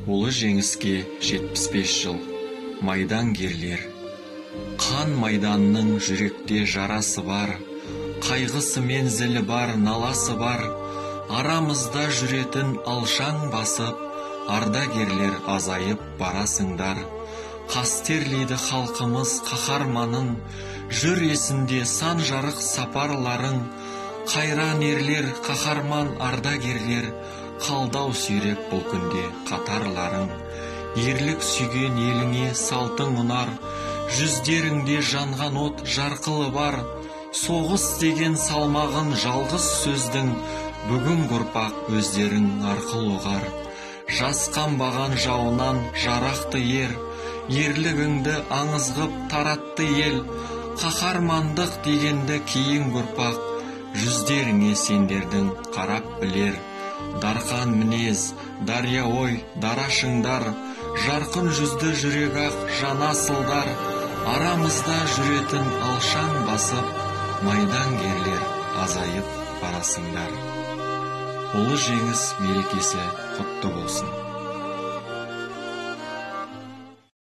Ұлы жеңіске 75 жыл. Майдангерлер. Қан майданның жүректе жарасы бар, қайғысы мен зілі бар, наласы бар. Арамызда жүретін алшаң басып, ардагерлер азайып барасыңдар. Қастерлейді халқымыз қаһарманын, жүр есінде сан жарық сапарларың. Қайран ерлер, қаһарман ардагерлер, қалдау сүйреп бұл күнде қатарларың. Ерлік сүйген еліңе салтың ұнар, жүздеріңде жанған от жарқылы бар. Соғыс деген салмағын жалғыз сөздің, бүгін ұрпақ өздерің арқылы ұғар. Жасқанбаған жауынан жарақты ер, ерлігіңді аңызғып таратты ел. Қаһармандық дегенді кейін ұрпақ, жүздеріңе сендердің қарап білер. Дарқан мінез, дария ой, дарашыңдар, жарқын жүзді жүрек ақ жанасылдар. Арамызда жүретін алшаң басып, майдангерлер азайып барасыңдар. Ұлы жеңіс мерекесі құтты болсын.